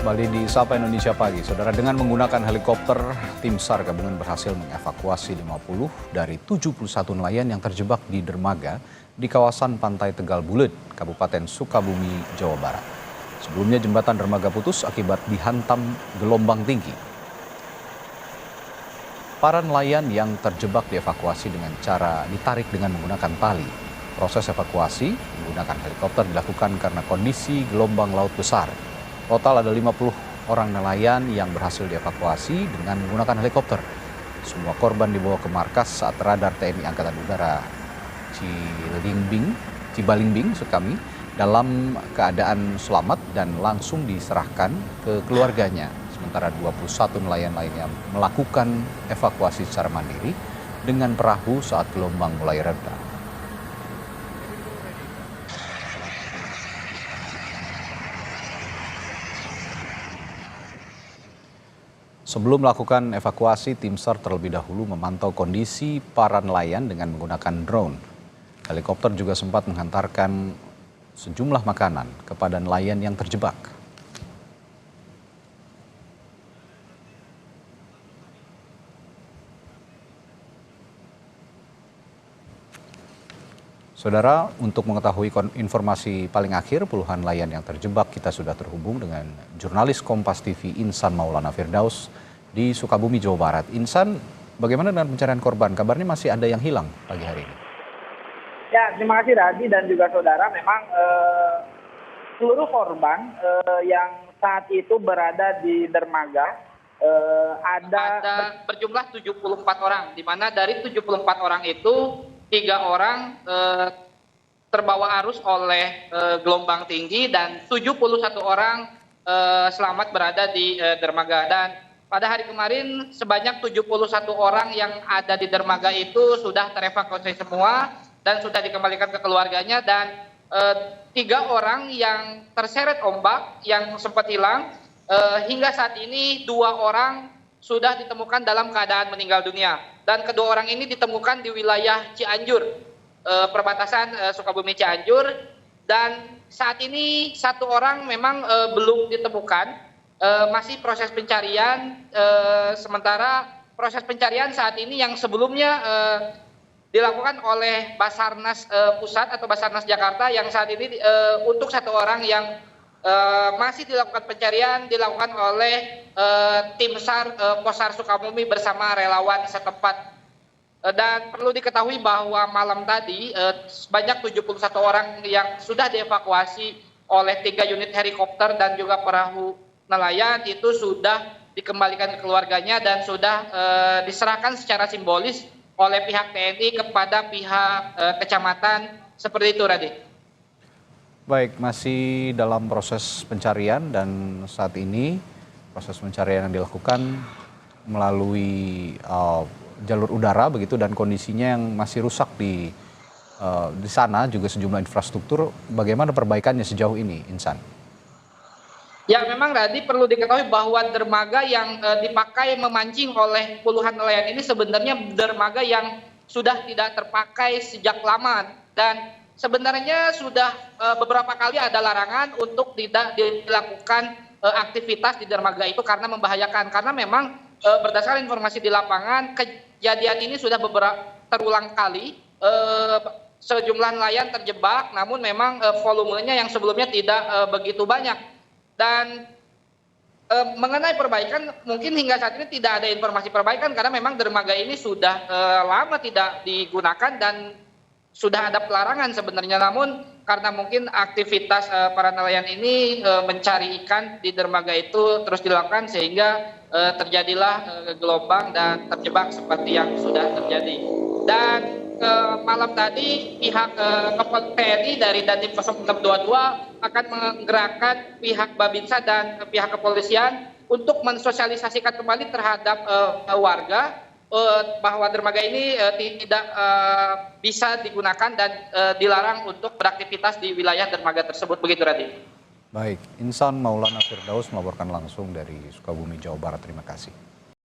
Kembali di Sapa Indonesia Pagi, Saudara, dengan menggunakan helikopter, tim SAR gabungan berhasil mengevakuasi 50 dari 71 nelayan yang terjebak di dermaga di kawasan Pantai Tegal Bulet, Kabupaten Sukabumi, Jawa Barat. Sebelumnya jembatan dermaga putus akibat dihantam gelombang tinggi. Para nelayan yang terjebak dievakuasi dengan cara ditarik dengan menggunakan tali. Proses evakuasi menggunakan helikopter dilakukan karena kondisi gelombang laut besar. Total ada 50 orang nelayan yang berhasil dievakuasi dengan menggunakan helikopter. Semua korban dibawa ke markas saat radar TNI Angkatan Udara Cibalingbing dalam keadaan selamat dan langsung diserahkan ke keluarganya. Sementara 21 nelayan lainnya melakukan evakuasi secara mandiri dengan perahu saat gelombang mulai reda. Sebelum melakukan evakuasi, tim SAR terlebih dahulu memantau kondisi para nelayan dengan menggunakan drone. Helikopter juga sempat menghantarkan sejumlah makanan kepada nelayan yang terjebak. Saudara, untuk mengetahui informasi paling akhir puluhan nelayan yang terjebak, kita sudah terhubung dengan jurnalis Kompas TV Insan Maulana Firdaus di Sukabumi, Jawa Barat. Insan, bagaimana dengan pencarian korban? Kabarnya masih ada yang hilang pagi hari ini. Ya, terima kasih Radi dan juga saudara. Memang seluruh korban yang saat itu berada di dermaga ada berjumlah 74 orang, di mana dari 74 orang itu 3 orang terbawa arus oleh gelombang tinggi dan 71 orang selamat berada di dermaga. Dan pada hari kemarin sebanyak 71 orang yang ada di dermaga itu sudah terevakuasi semua dan sudah dikembalikan ke keluarganya, dan 3 orang yang terseret ombak yang sempat hilang hingga saat ini 2 orang sudah ditemukan dalam keadaan meninggal dunia, dan kedua orang ini ditemukan di wilayah Cianjur, perbatasan Sukabumi Cianjur, dan saat ini 1 orang memang belum ditemukan, masih proses pencarian. Sementara proses pencarian saat ini yang sebelumnya dilakukan oleh Basarnas Pusat atau Basarnas Jakarta, yang saat ini untuk 1 orang yang masih dilakukan pencarian dilakukan oleh tim SAR Posar Sukabumi bersama relawan setempat. Dan perlu diketahui bahwa malam tadi sebanyak 71 orang yang sudah dievakuasi oleh 3 unit helikopter dan juga perahu nelayan itu sudah dikembalikan ke keluarganya dan sudah diserahkan secara simbolis oleh pihak TNI kepada pihak kecamatan. Seperti itu, Radit. Baik, masih dalam proses pencarian dan saat ini proses pencarian yang dilakukan melalui jalur udara begitu, dan kondisinya yang masih rusak di sana juga sejumlah infrastruktur. Bagaimana perbaikannya sejauh ini, Insan? Ya, memang Radi, perlu diketahui bahwa dermaga yang dipakai memancing oleh puluhan nelayan ini sebenarnya dermaga yang sudah tidak terpakai sejak lama, dan sebenarnya sudah beberapa kali ada larangan untuk tidak dilakukan aktivitas di dermaga itu karena membahayakan. Karena memang berdasarkan informasi di lapangan, kejadian ini sudah terulang kali. Sejumlah nelayan terjebak, namun memang volumenya yang sebelumnya tidak begitu banyak. Dan mengenai perbaikan, mungkin hingga saat ini tidak ada informasi perbaikan karena memang dermaga ini sudah lama tidak digunakan dan sudah ada pelarangan sebenarnya. Namun karena mungkin aktivitas para nelayan ini mencari ikan di dermaga itu terus dilakukan, sehingga terjadilah gelombang dan terjebak seperti yang sudah terjadi. Dan malam tadi pihak TNI dari Dandim 0622 akan menggerakkan pihak Babinsa dan pihak kepolisian untuk mensosialisasikan kembali terhadap warga bahwa dermaga ini tidak bisa digunakan dan dilarang untuk beraktivitas di wilayah dermaga tersebut. Begitu, Radit. Baik, Insan Maulana Firdaus melaporkan langsung dari Sukabumi, Jawa Barat. Terima kasih.